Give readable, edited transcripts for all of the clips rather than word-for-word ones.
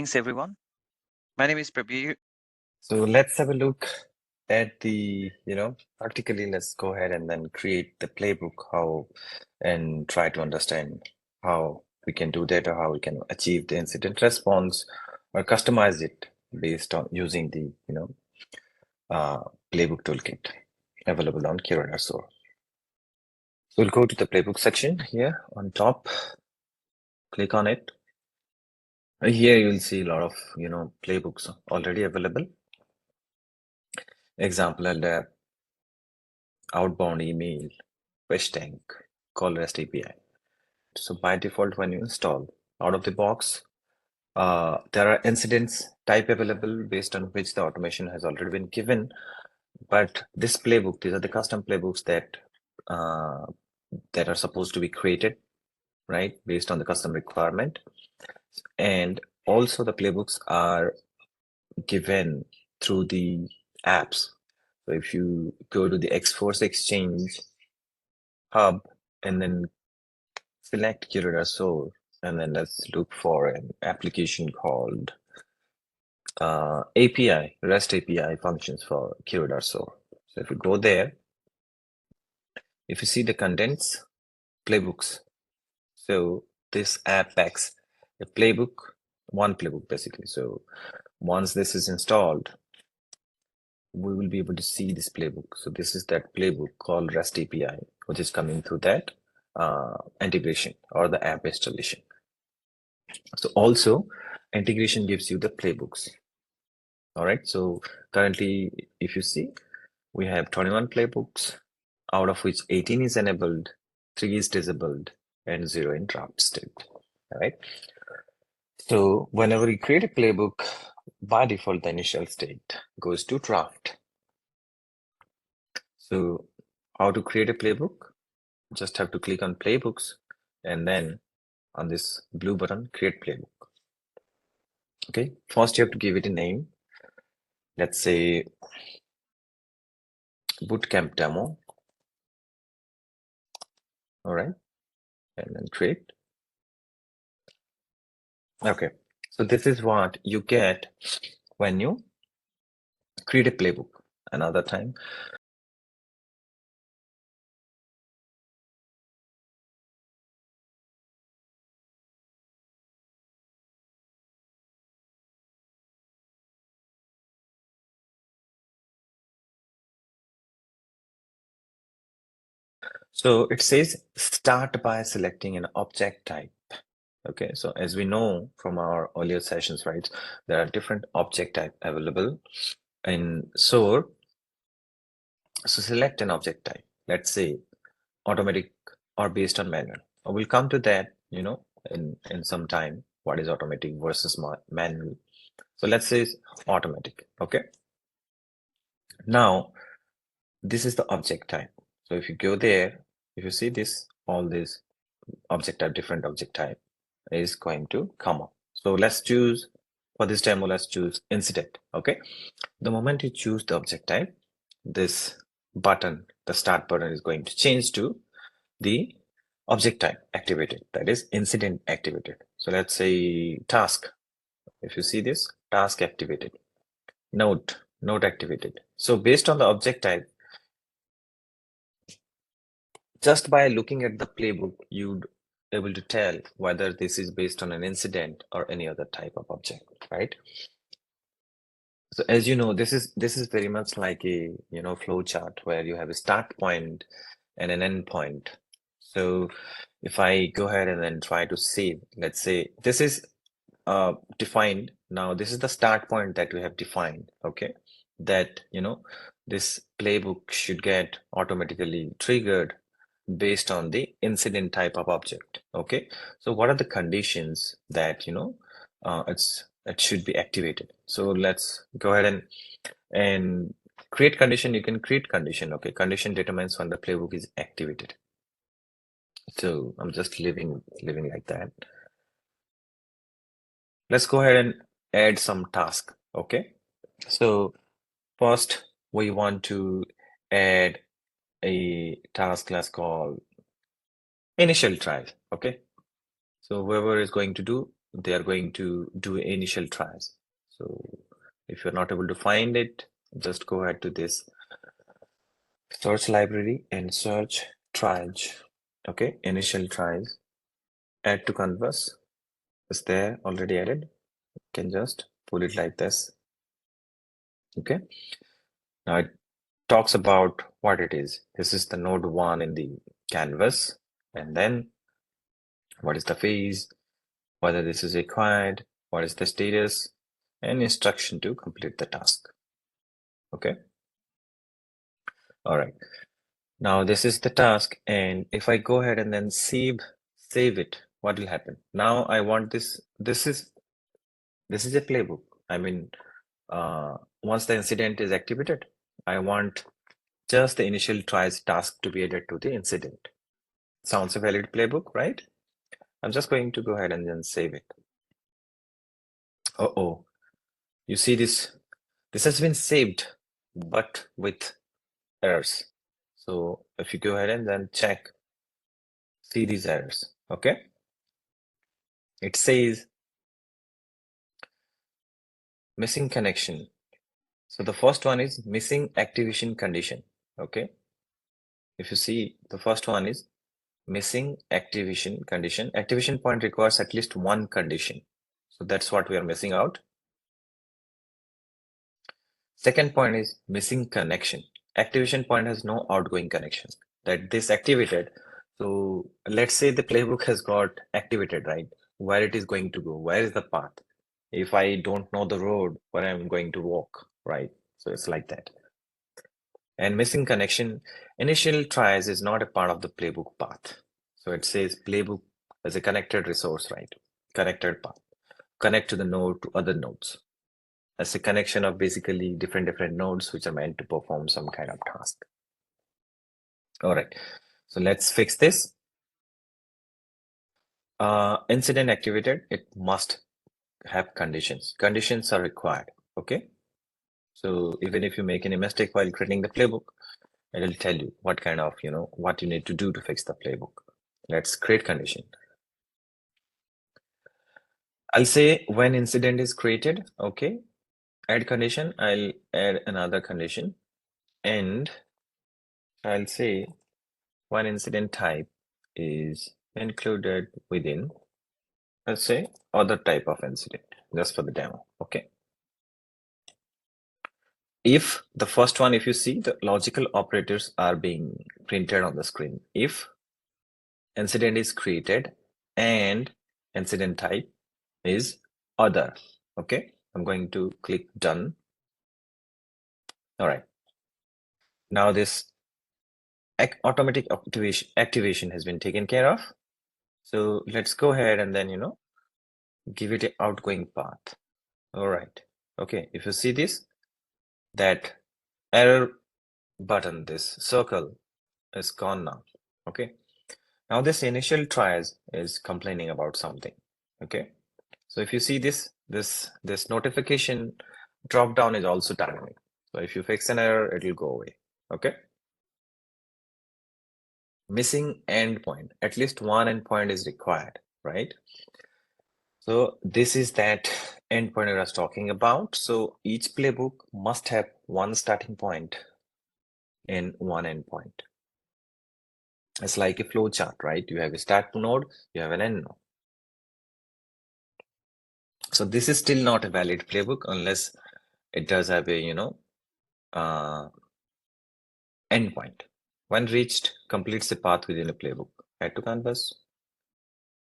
Greetings, everyone. My name is Prabir. So let's have a look at practically let's go ahead and then create the playbook and try to understand how we can do that or how we can achieve the incident response or customize it based on using the, playbook toolkit available on QRadar SOAR. So we'll go to the playbook section here on top, click on it. Here you'll see a lot of, playbooks already available. Example, I'll outbound email, fish tank, call REST API. So by default, when you install out of the box, there are incidents type available based on which the automation has already been given. But this playbook, these are the custom playbooks that are supposed to be created, right, based on the custom requirement. And also the playbooks are given through the apps. So if you go to the X-Force Exchange hub and then select QRadar SOAR, and then let's look for an application called API, REST API functions for QRadar SOAR. So if you go there, if you see the contents, playbooks. So this app packs a playbook, one playbook basically. So once this is installed, we will be able to see this playbook. So this is that playbook called REST API, which is coming through that integration or the app installation. So also integration gives you the playbooks. All right. So currently, if you see, we have 21 playbooks, out of which 18 is enabled, 3 is disabled, and 0 in draft state. All right. So whenever you create a playbook, by default, the initial state goes to draft. So how to create a playbook? Just have to click on playbooks and then on this blue button, create playbook. Okay. First, you have to give it a name. Let's say bootcamp demo. All right. And then create. Okay. So this is what you get when you create a playbook. Another time. So it says start by selecting an object type. Okay, so as we know from our earlier sessions, right, there are different object type available in SOAR. So select an object type. Let's say automatic or based on manual. We'll come to that, in some time, what is automatic versus manual. So let's say it's automatic. Okay. Now, this is the object type. So if you go there, if you see this, all these object type, different object type is going to come up. So let's choose, for this demo, let's choose incident. Okay. The moment you choose the object type, this button, the start button, is going to change to the object type activated, that is incident activated. So let's say task. If you see this, task activated, note activated. So based on the object type, just by looking at the playbook, you'd able to tell whether this is based on an incident or any other type of object, right? So as you know, this is very much like a flow chart where you have a start point and an end point. So if I go ahead and then try to save, let's say this is defined. Now this is the start point that we have defined. Okay, that this playbook should get automatically triggered based on the incident type of object. Okay, so what are the conditions that it should be activated? So let's go ahead and create condition. You can create condition. Okay, condition determines when the playbook is activated. So I'm just leaving like that. Let's go ahead and add some task. Okay, so first we want to add a task class called initial trial. Okay, so whoever is going to do they are going to do initial tries. So if you're not able to find it, just go ahead to this search library and search tries. Okay, initial tries, add to canvas is there already added. You can just pull it like this. Okay, now it talks about what it is. This is the node 1 in the canvas, and then what is the phase, whether this is required, what is the status, and instruction to complete the task. Okay, all right. Now this is the task, and if I go ahead and then save it, what will happen? Now I want this. This is a playbook. I mean, once the incident is activated, I want just the initial tries task to be added to the incident. Sounds a valid playbook, right? I'm just going to go ahead and then save it. Uh-oh, you see this? This has been saved, but with errors. So if you go ahead and then check, see these errors, okay? It says missing connection. So the first one is missing activation condition, okay? If you see, the first one is missing activation condition. Activation point requires at least one condition. So that's what we are missing out. Second point is missing connection. Activation point has no outgoing connection. That this activated. So let's say the playbook has got activated, right? Where it is going to go? Where is the path? If I don't know the road, where I'm going to walk, right? So it's like that. And missing connection, initial tries is not a part of the playbook path. So it says playbook as a connected resource, right? Connected path. Connect to the node to other nodes. As a connection of basically different nodes which are meant to perform some kind of task. All right, so let's fix this. Incident activated, it must have conditions. Conditions are required, okay? So even if you make any mistake while creating the playbook, it will tell you what kind of, what you need to do to fix the playbook. Let's create condition. I'll say when incident is created, okay? Add condition, I'll add another condition, and I'll say one incident type is included within, let's say, other type of incident, just for the demo, okay? If the first one, if you see, the logical operators are being printed on the screen. If incident is created and incident type is other, okay? I'm going to click done. All right. Now this automatic activation has been taken care of. So let's go ahead and then, give it an outgoing path. All right. Okay. If you see this, that error button, this circle is gone now. Okay. Now this initial tries is complaining about something. Okay. So if you see this notification drop down is also dynamic. So if you fix an error, it will go away. Okay. Missing endpoint, at least one endpoint is required, right? So this is that endpoint I was talking about. So each playbook must have one starting point and one endpoint. It's like a flow chart, right? You have a start node, you have an end node. So this is still not a valid playbook unless it does have a, endpoint. When reached, completes the path within a playbook. Add to canvas.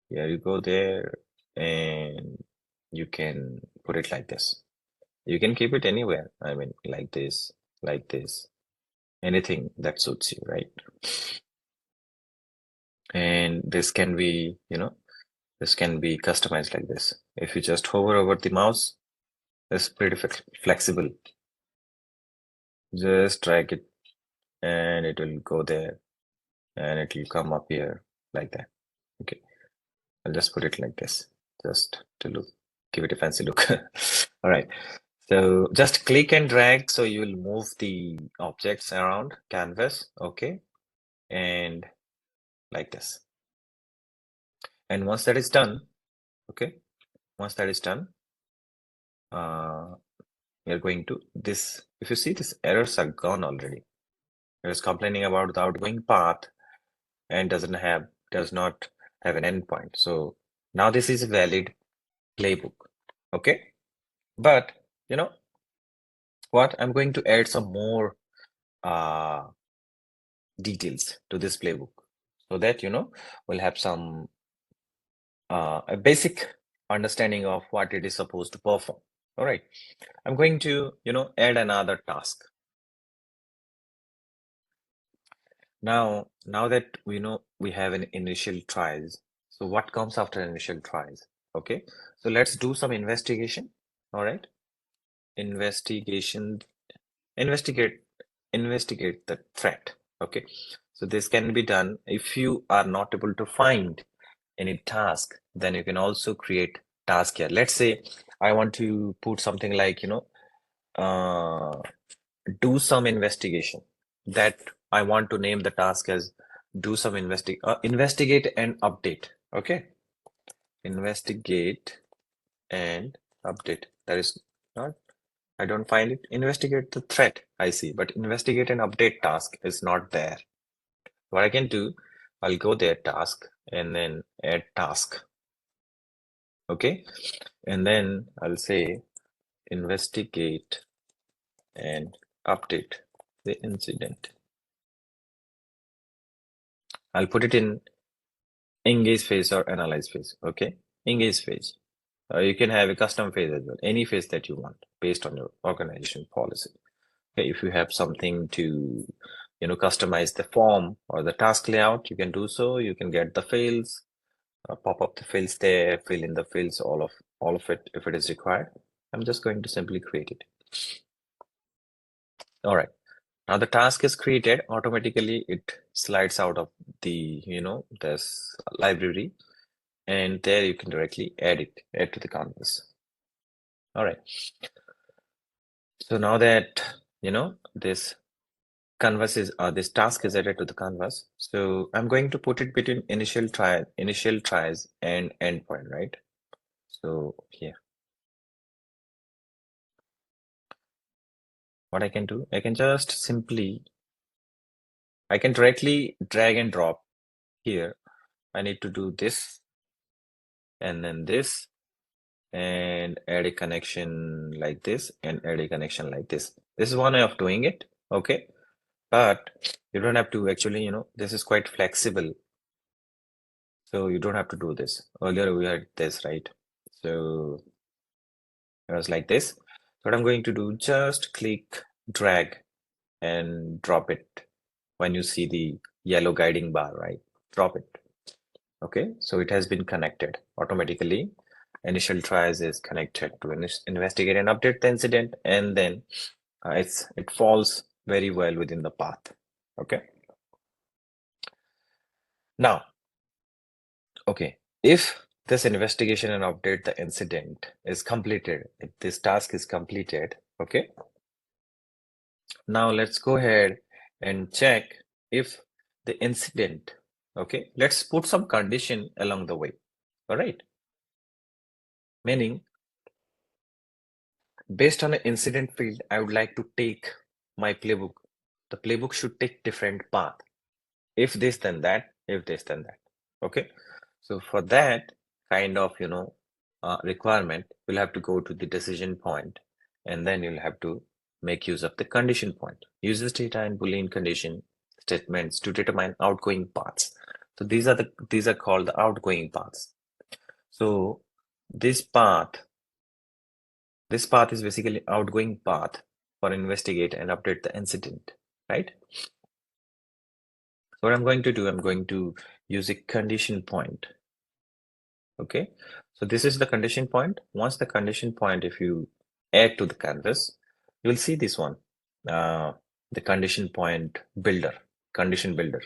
Here you go there, and you can put it like this. You can keep it anywhere. I mean, like this, anything that suits you, right? And this can be, this can be customized like this. If you just hover over the mouse, it's pretty flexible. Just drag it and it will go there and it will come up here like that. Okay, I'll just put it like this, just to give it a fancy look. All right, so just click and drag, so you will move the objects around canvas, okay, and like this. And once that is done, okay, Once that is done, we are going to this. If you see, these errors are gone already. It is complaining about the outgoing path and does not have an endpoint. So now this is a valid playbook. Okay, but you know what? I'm going to add some more details to this playbook so that we'll have some a basic understanding of what it is supposed to perform. All right, I'm going to add another task. Now that we have an initial tries, so what comes after initial tries? Okay, so let's do some investigation. All right, investigate the threat. Okay, so this can be done if you are not able to find any task, then you can also create task here. Let's say I want to put something like do some investigation. That I want to name the task as do some investigate and update. Okay, investigate and update. That is not, I don't find it. Investigate the threat, I see, but investigate and update task is not there. What I can do, I'll go there, task, and then add task. Okay, and then I'll say investigate and update the incident. I'll put it in engage phase or analyze phase. Okay, engage phase. You can have a custom phase as well, any phase that you want based on your organization policy. Okay, if you have something to customize the form or the task layout, you can do so. You can get the fields, pop up the fields there, fill in the fields, all of it if it is required. I'm just going to simply create it. All right, now the task is created automatically. It slides out of the this library, and there you can directly add to the canvas. All right, so now that this canvas is this task is added to the canvas, so I'm going to put it between initial tries and endpoint, right? So here, what I can do, I can just simply, I can directly drag and drop here. I need to do this and then this and add a connection like this and add a connection like this. This is one way of doing it. Okay, but you don't have to actually, this is quite flexible. So you don't have to do this. Earlier we had this, right? So it was like this. So what I'm going to do, just click, drag, and drop it. When you see the yellow guiding bar, right? Drop it. Okay, so it has been connected automatically. Initial tries is connected to investigate and update the incident, and then it falls very well within the path. Okay. Now, okay, if this investigation and update the incident is completed, if this task is completed, okay, now let's go ahead and check if the incident, okay, let's put some condition along the way. All right, meaning based on an incident field, I would like to take my playbook. The playbook should take different path. If this, then that. If this, then that. Okay. So for that kind of, requirement, we'll have to go to the decision point, and then you'll have to make use of the condition point. Uses data and Boolean condition statements to determine outgoing paths. So these are called the outgoing paths. So this path is basically outgoing path for investigate and update the incident, right? So what I'm going to do, I'm going to use a condition point. Okay, so this is the condition point. Once the condition point, if you add to the canvas, you will see this one, the condition point builder, condition builder.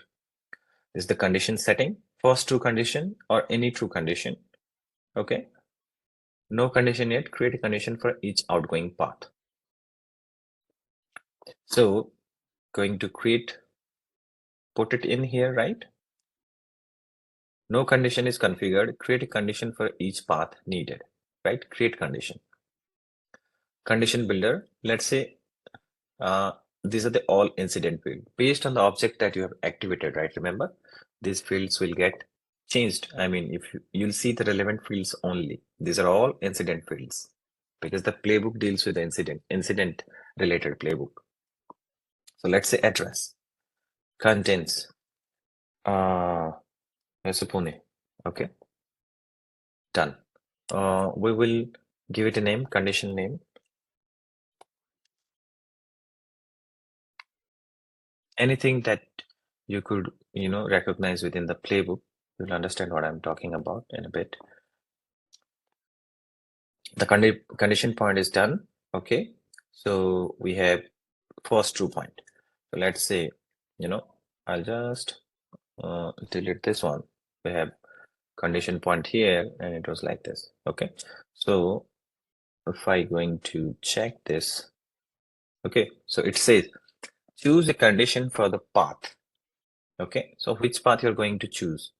This is the condition setting, first true condition or any true condition. Okay, no condition yet, create a condition for each outgoing path. So going to create, put it in here, right? No condition is configured, create a condition for each path needed. right? Create condition. Condition builder, let's say these are the all incident field based on the object that you have activated, right? Remember, these fields will get changed. I mean, if you'll see the relevant fields only. These are all incident fields because the playbook deals with the incident related playbook. So let's say address contains Pune. Okay, done. We will give it a name, condition name. Anything that you could, recognize within the playbook. You'll understand what I'm talking about in a bit. The condition point is done. Okay, so we have first true point. So let's say, I'll just delete this one. We have condition point here and it was like this. Okay, so if I going to check this, okay, so it says choose a condition for the path. Okay, so which path you're going to choose?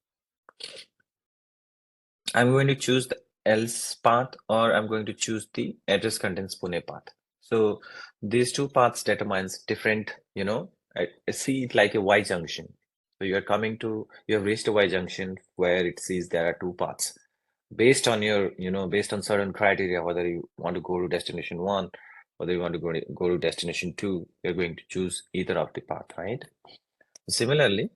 I'm going to choose the else path, or I'm going to choose the address contains Pune path. So these two paths determines different, I see it like a Y junction. So you have reached a Y junction where it sees there are two paths. Based on based on certain criteria, whether you want to go to destination one, whether you want to go to destination two, you're going to choose either of the path, right? Similarly,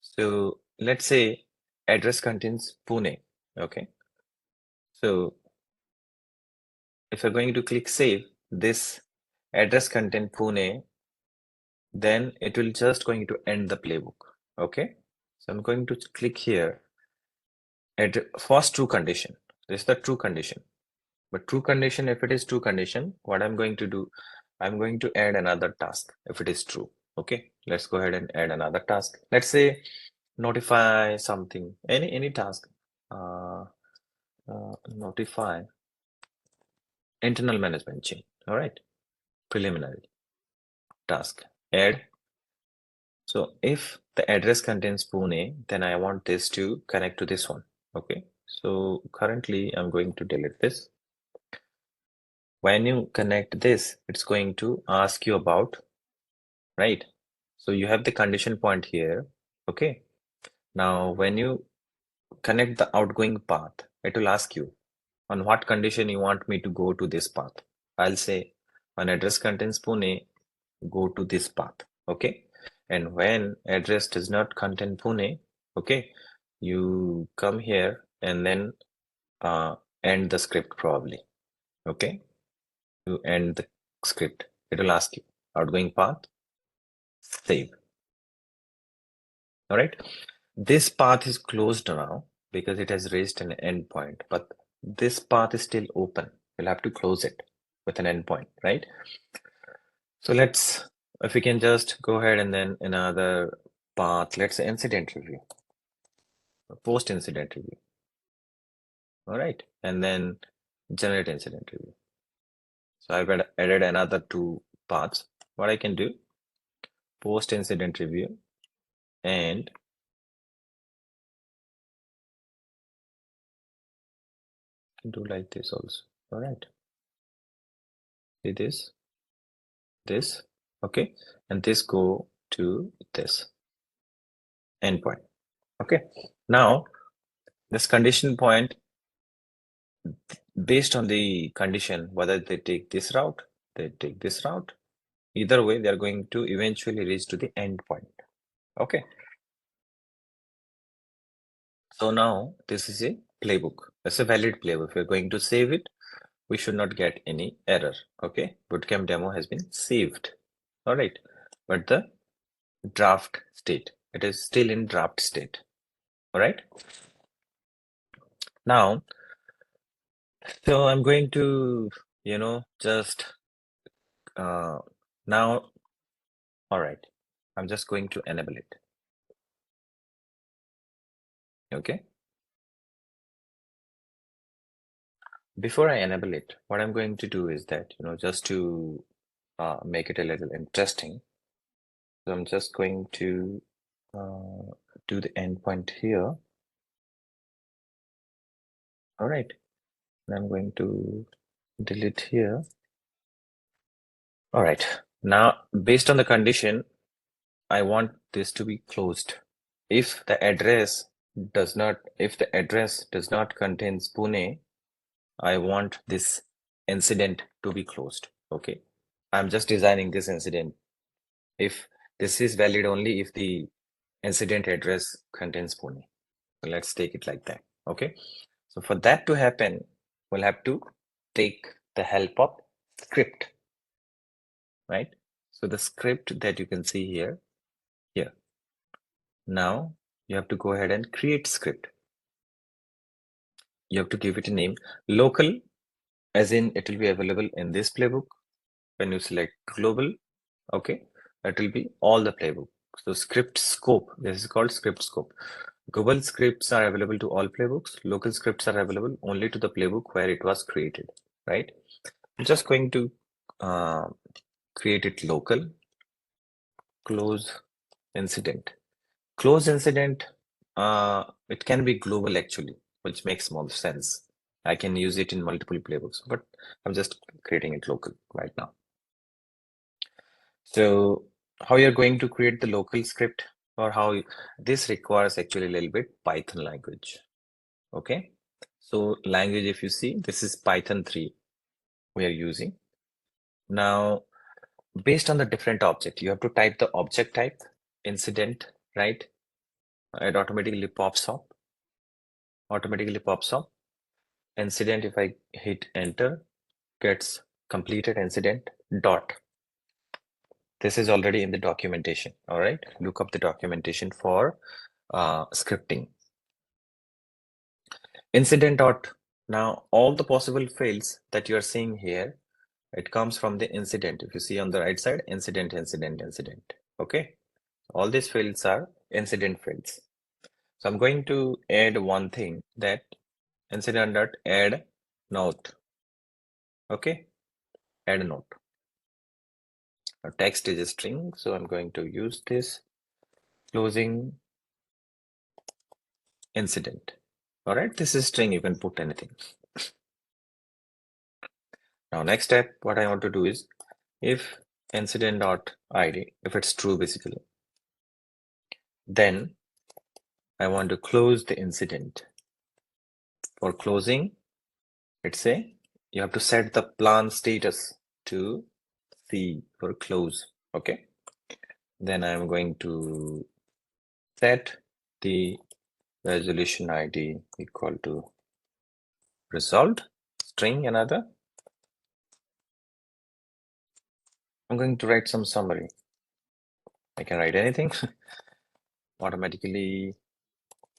so let's say address contains Pune. Okay. So if you're going to click save, this address content Pune, then it will just going to end the playbook. Okay. So I'm going to click here at first true condition. This is the true condition. But true condition, if it is true condition, what I'm going to do, I'm going to add another task if it is true. Okay. Let's go ahead and add another task. Let's say notify something, any task. Notify internal management chain. All right. Preliminary task. Add. So if the address contains Pune, then I want this to connect to this one. Okay. So currently I'm going to delete this. When you connect this, it's going to ask you about, right? So you have the condition point here. Okay. Now, when you connect the outgoing path, it will ask you on what condition you want me to go to this path. I'll say when address contains Pune, go to this path. Okay. And when address does not contain Pune, okay, you come here and then end the script probably. Okay. You end the script. It will ask you outgoing path, save. All right. This path is closed now because it has reached an endpoint, but this path is still open. You'll have to close it with an endpoint, right? So if we can just go ahead and then another path, let's say incident review, post incident review. All right. And then generate incident review. So I've added another two paths. What I can do, post incident review and do like this also. All right. See this, okay. And this go to this endpoint. Okay. Now this condition point, based on the condition, whether they take this route, they take this route, either way, they're going to eventually reach to the endpoint. Okay. So now this is a playbook. It's a valid playbook. If we're going to save it, we should not get any error. Okay. Bootcamp demo has been saved. All right. But the draft state, it is still in draft state. All right. Now, so I'm going to, just now, all right. I'm just going to enable it. Okay. Before I enable it, what I'm going to do is that, just to make it a little interesting. So I'm just going to do the endpoint here. All right. I'm going to delete here. All right. Now, based on the condition, I want this to be closed. If the address does not contain Pune, I want this incident to be closed. Okay. I'm just designing this incident. If this is valid only if the incident address contains Pune. So let's take it like that. Okay. So for that to happen, we'll have to take the help of script, right? So the script that you can see here. Now you have to go ahead and create script. You have to give it a name. Local, as in it will be available in this playbook. When you select global, okay, it will be all the playbook. So script scope, this is called script scope. Global scripts are available to all playbooks. Local scripts are available only to the playbook where it was created, right? I'm just going to create it local, close incident. Close incident, it can be global actually, which makes more sense. I can use it in multiple playbooks, but I'm just creating it local right now. So how you're going to create the local script, or how this requires actually a little bit Python language. Okay, so language, if you see, this is Python 3 we are using. Now, based on the different object, you have to type the object type, incident, right? It automatically pops up. Incident, if I hit enter, gets completed incident dot. This is already in the documentation. All right, look up the documentation for scripting. Incident dot. Now all the possible fields that you are seeing here, it comes from the incident. If you see on the right side, incident. Okay, all these fields are incident fields. So I'm going to add one thing, that incident dot add note. Okay, add note. Now text is a string, so I'm going to use this closing incident. All right, this is string, you can put anything. Now next step, what I want to do is, if incident.id, if it's true basically, then I want to close the incident. For closing, let's say you have to set the plan status to C for close. Okay, then I'm going to set the resolution ID equal to resolved string another. I'm going to write some summary. I can write anything. Automatically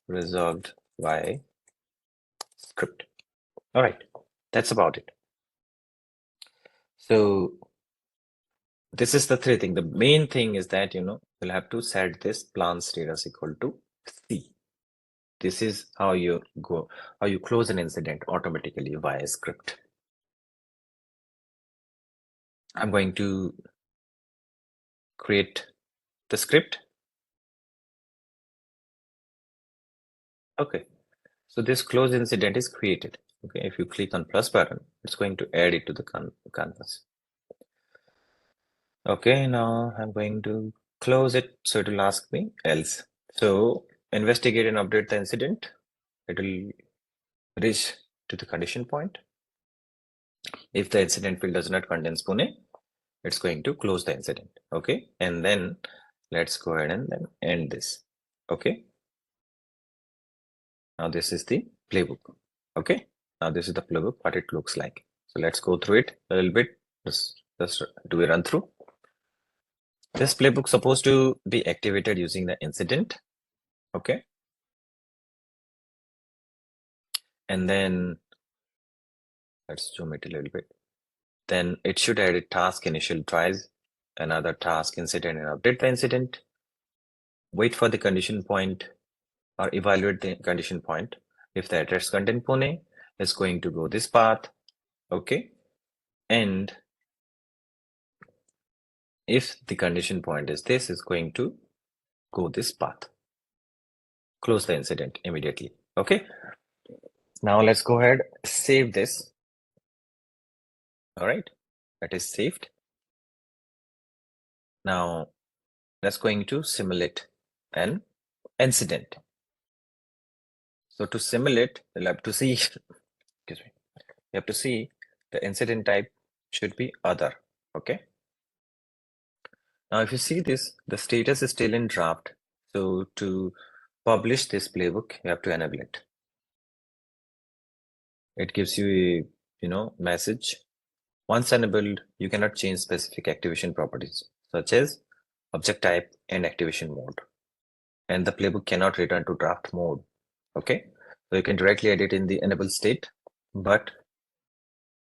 resolved by script. All right, that's about it. So this is the three thing. The main thing is that, you'll have to set this plan status equal to C. This is how you close an incident automatically via script. I'm going to create the script. Okay, so this close incident is created. Okay, if you click on plus button, it's going to add it to the canvas. Okay, now I'm going to close it, so it will ask me else. So investigate and update the incident. It will reach to the condition point. If the incident field does not contain Pune, it's going to close the incident. Okay, and then let's go ahead and then end this. Okay, now this is the playbook. Okay, now this is the playbook, what it looks like. So let's go through it a little bit. Just do a run through. This playbook supposed to be activated using the incident. Okay, and then let's zoom it a little bit. Then it should add a task initial tries, another task incident, and update the incident. Wait for the condition point or evaluate the condition point. If the address contain Pune, is going to go this path. Okay, and if the condition point is this, is going to go this path. Close the incident immediately. Okay, Now let's go ahead, save this. All right, that is saved. Now let's going to simulate an incident. So to simulate, you'll have to see, excuse me, you have to see the incident type should be other. Okay. Now, if you see this, the status is still in draft. So to publish this playbook, you have to enable it. It gives you a, message. Once enabled, you cannot change specific activation properties, such as object type and activation mode. And the playbook cannot return to draft mode. Okay. So you can directly edit in the enable state, but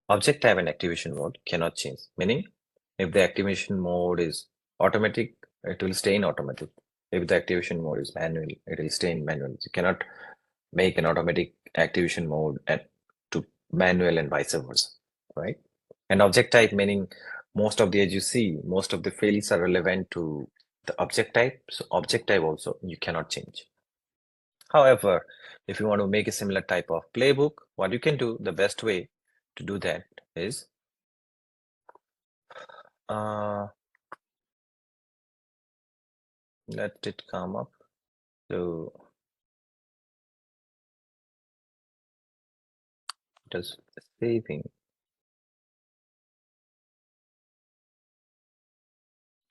object type and activation mode cannot change. Meaning, if the activation mode is automatic, it will stay in automatic. If the activation mode is manual, it will stay in manual. You cannot make an automatic activation mode and to manual and vice versa, right? And object type, meaning most of the, as you see, most of the fields are relevant to the object type. So object type also you cannot change. However, if you want to make a similar type of playbook, what you can do, the best way to do that is let it come up. So it is saving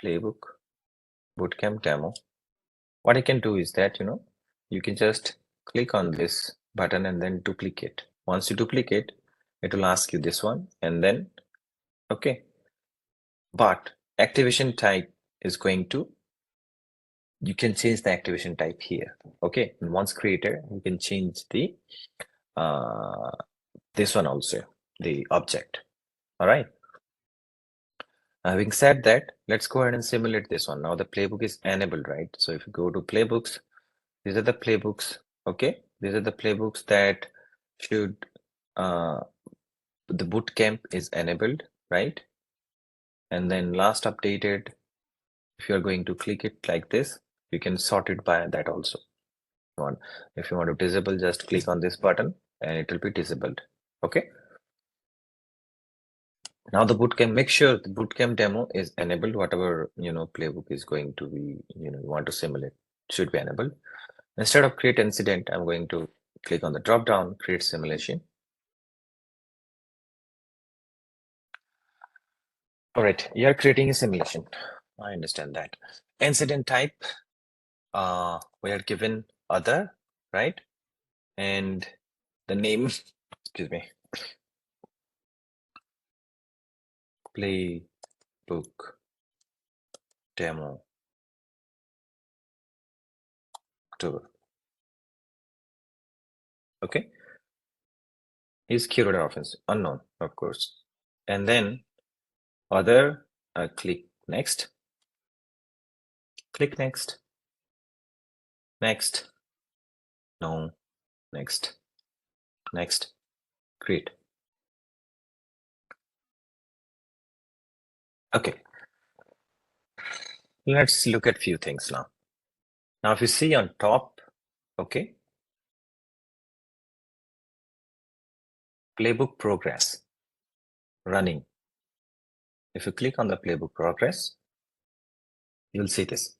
playbook bootcamp demo. What I can do is that, you can just click on this button and then duplicate. Once you duplicate, it will ask you this one and then, okay. But activation type is going to, you can change the activation type here. Okay. And once created, you can change the, this one also, the object. All right. Having said that, let's go ahead and simulate this one. Now the playbook is enabled, right? So if you go to playbooks, these are the playbooks. Okay, these are the playbooks that should the bootcamp is enabled, right? And then last updated, if you're going to click it like this, you can sort it by that also. If you want to disable, just click on this button and it will be disabled. Okay. Now the bootcamp, make sure the bootcamp demo is enabled. Whatever playbook is going to be, you want to simulate should be enabled. Instead of create incident, I'm going to click on the drop down, create simulation. All right, you are creating a simulation. I understand that. Incident type, we are given other, right? And the name, excuse me, playbook demo tour. Okay. Is QRadar offense unknown, of course. And then other, click next. Click next. Next. No. Next. Next. Create. Okay. Let's look at few things now. Now, if you see on top, okay, playbook progress running. If you click on the playbook progress, you'll see this.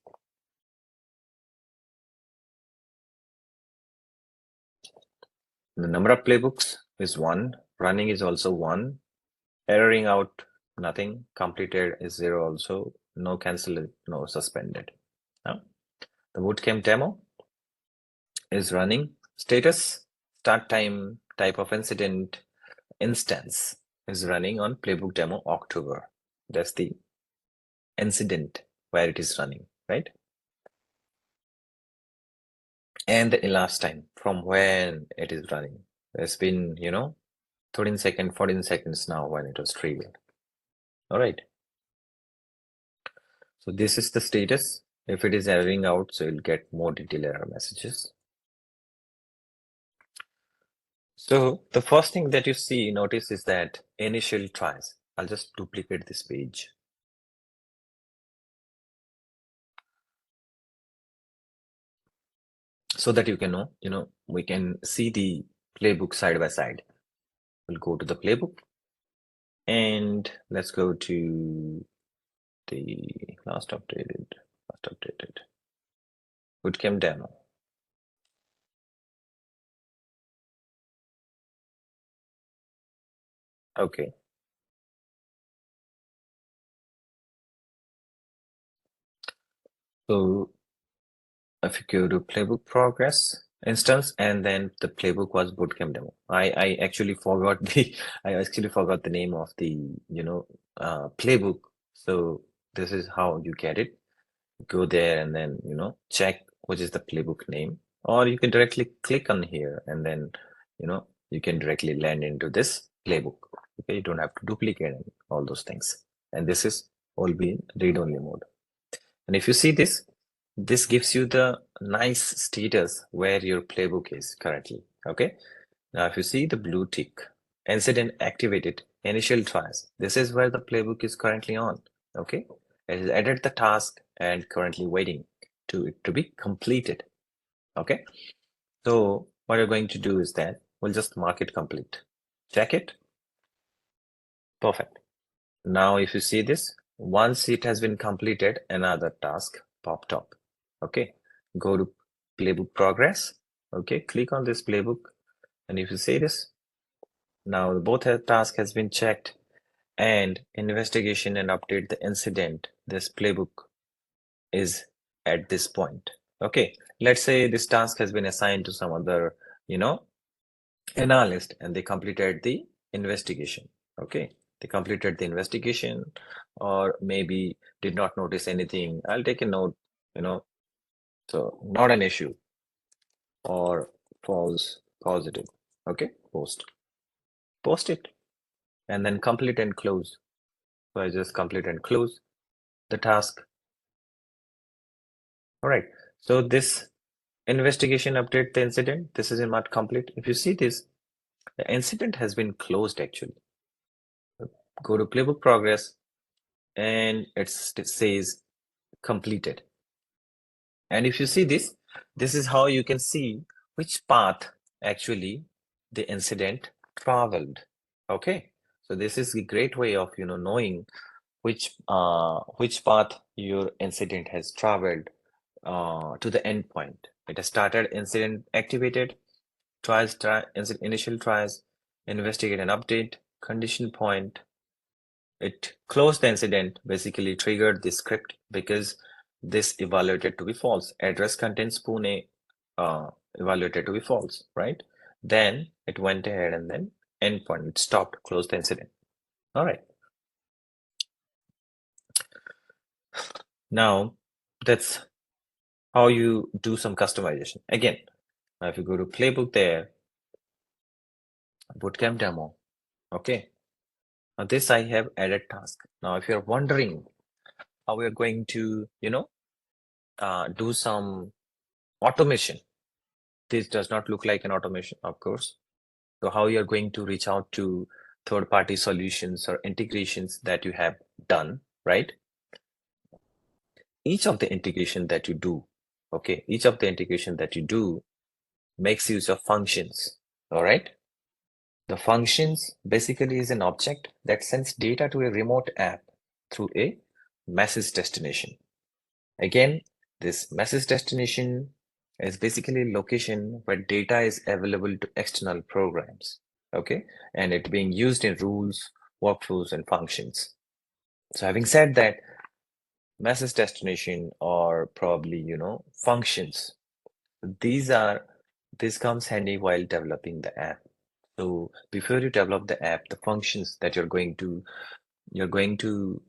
The number of playbooks is 1. Running is also 1. Erroring out, nothing. Completed is 0 also. No cancel, no suspended. Now, the bootcamp demo is running. Status, start time, type of incident, instance is running on playbook demo October. That's the incident where it is running, right? And the elapsed time from when it is running. It's been, 13 seconds, 14 seconds now when it was triggered. All right. So this is the status. If it is erroring out, so you'll get more detailed error messages. So the first thing that you see, notice is that initial tries. I'll just duplicate this page. So that you can know, we can see the playbook side by side. We'll go to the playbook and let's go to the last updated bootcamp demo. Okay. So if you go to playbook progress instance and then the playbook was bootcamp demo. I actually forgot the name of the playbook. So this is how you get it. Go there and then check which is the playbook name, or you can directly click on here and then you can directly land into this playbook. Okay, you don't have to duplicate all those things, and this is all be in read-only mode. And if you see this gives you the nice status where your playbook is currently. Okay, now if you see the blue tick, incident activated, initial tries, this is where the playbook is currently on. Okay, it has added the task and currently waiting to it to be completed. Okay, so what you're going to do is that we'll just mark it complete. Check it. Perfect. Now if you see this, once it has been completed, another task popped up. Okay, go to playbook progress. Okay, click on this playbook, and if you see this, now both task has been checked and investigation and update the incident. This playbook is at this point. Okay, let's say this task has been assigned to some other, analyst, and they completed the investigation. Okay, they completed the investigation, or maybe did not notice anything. I'll take a note, so not an issue, or false positive. Okay, post it, and then complete and close. So I just complete and close the task. All right, so this investigation update the incident, this is not complete. If you see this, the incident has been closed actually. Go to playbook progress and it says completed. And if you see this is how you can see which path actually the incident traveled. Okay, so this is a great way of knowing which path your incident has traveled to the endpoint. It has started, incident activated, initial tries, investigate and update, condition point. It closed the incident, basically triggered the script because this evaluated to be false. Address contains Pune evaluated to be false, right? Then it went ahead and then endpoint, it stopped, closed the incident. All right. Now that's how you do some customization. Again, now if you go to playbook there, bootcamp demo, okay. Now this I have added task. Now if you're wondering how we're going to, do some automation, this does not look like an automation, of course. So how you're going to reach out to third-party solutions or integrations that you have done, right? Each of the integration that you do, okay, each of the integration that you do makes use of functions, all right? The functions basically is an object that sends data to a remote app through a message destination. Again, this message destination is basically a location where data is available to external programs, okay? And it being used in rules, workflows, and functions. So having said that, message destination or probably, functions, this comes handy while developing the app. So before you develop the app, the functions that you're going to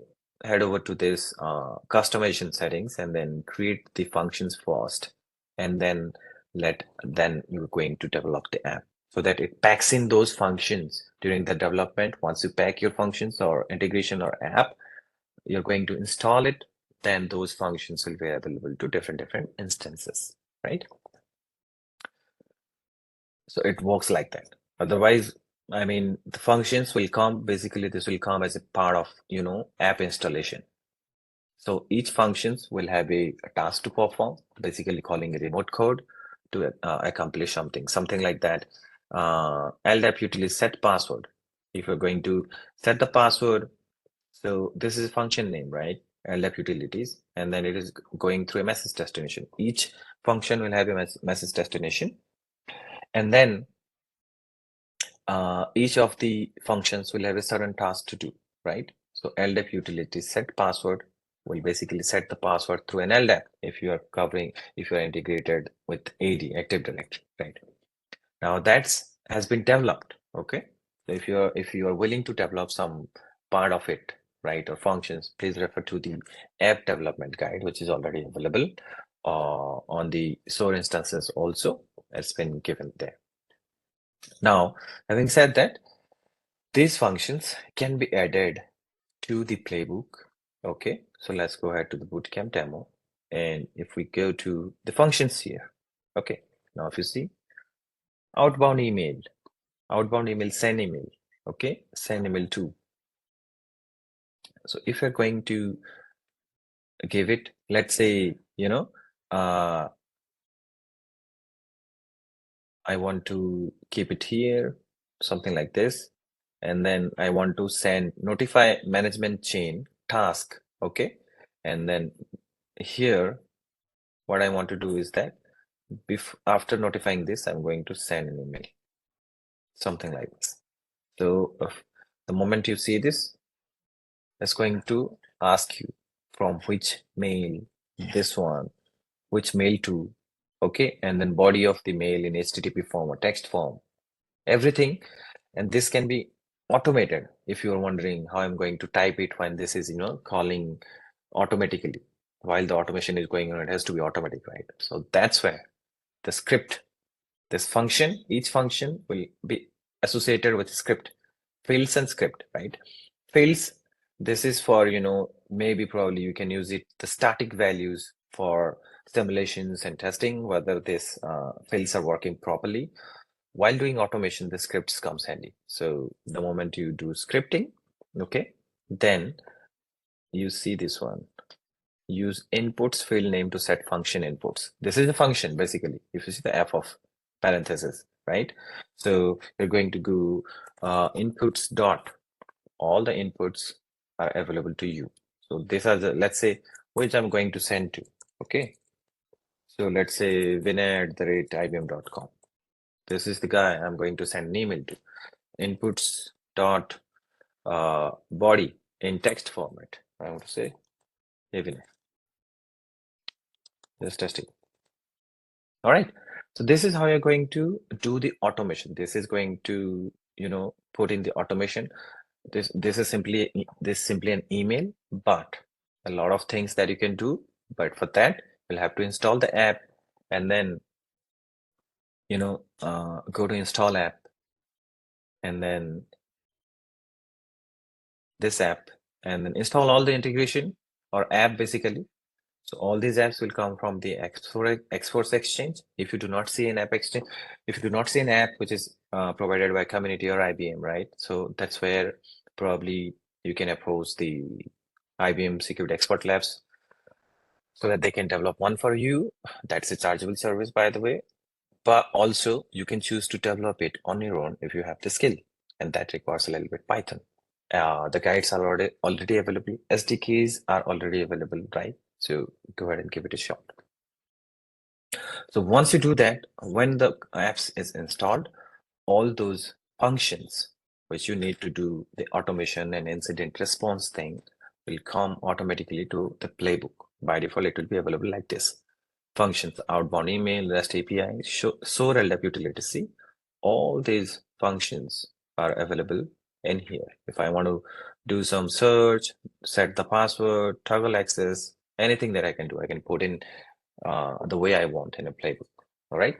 head over to this customization settings and then create the functions first, and then you're going to develop the app so that it packs in those functions during the development. Once you pack your functions or integration or app, you're going to install it, then those functions will be available to different instances, right? So it works like that. Otherwise, I mean, the functions will come, basically this will come as a part of, app installation. So each functions will have a task to perform, basically calling a remote code to accomplish something like that. LDAP utility set password. If you're going to set the password, so this is a function name, right? LDAP utilities, and then it is going through a message destination. Each function will have a message destination, and then each of the functions will have a certain task to do, right? So LDAP utility set password will basically set the password through an LDAP if you are integrated with AD, Active Directory, right? Now that's has been developed, okay? So if you are willing to develop some part of it, right, or functions, please refer to the app development guide, which is already available on the SOAR instances also. It's been given there. Now, having said that, these functions can be added to the playbook. Okay, so let's go ahead to the bootcamp demo. And if we go to the functions here, okay, now if you see outbound email, send email, okay, send email to. So if you're going to give it, let's say, I want to keep it here, something like this. And then I want to send notify management chain task. Okay. And then here, what I want to do is that after notifying this, I'm going to send an email, something like this. So the moment you see this, it's going to ask you from which mail, this one, which mail to, okay, and then body of the mail in HTTP form or text form, everything. And this can be automated if you're wondering how I'm going to type it when this is, calling automatically. While the automation is going on, it has to be automatic, right? So that's where the script, this function, each function will be associated with script, fields and script, right? Fields, this is for, maybe probably you can use it, the static values for simulations and testing, whether these fields are working properly. While doing automation, the scripts comes handy. So the moment you do scripting, okay, then you see this one. Use inputs field name to set function inputs. This is a function, basically, if you see the F of parenthesis, right? So you're going to go inputs dot, all the inputs are available to you. So these are the, let's say, which I'm going to send to, okay? So let's say vinay@ibm.com. This is the guy I'm going to send an email to. Inputs dot body in text format. I want to say, hey Vinay, just testing. All right. So this is how you're going to do the automation. This is going to, put in the automation. This is simply an email, but a lot of things that you can do. But for that, you'll have to install the app and then, go to install app and then this app and then install all the integration or app basically. So all these apps will come from the Xforce Exchange. If you do not see an app exchange, if you do not see an app which is provided by community or IBM, right? So that's where probably you can approach the IBM Security Expert Labs so that they can develop one for you. That's a chargeable service, by the way. But also you can choose to develop it on your own if you have the skill, and that requires a little bit Python. The guides are already available. SDKs are already available, right? So go ahead and give it a shot. So once you do that, when the apps is installed, all those functions which you need to do the automation and incident response thing will come automatically to the playbook. By default, it will be available like this. Functions, outbound email, REST API, SOAR LDAP utility. See, all these functions are available in here. If I want to do some search, set the password, toggle access, anything that I can do, I can put in the way I want in a playbook. All right.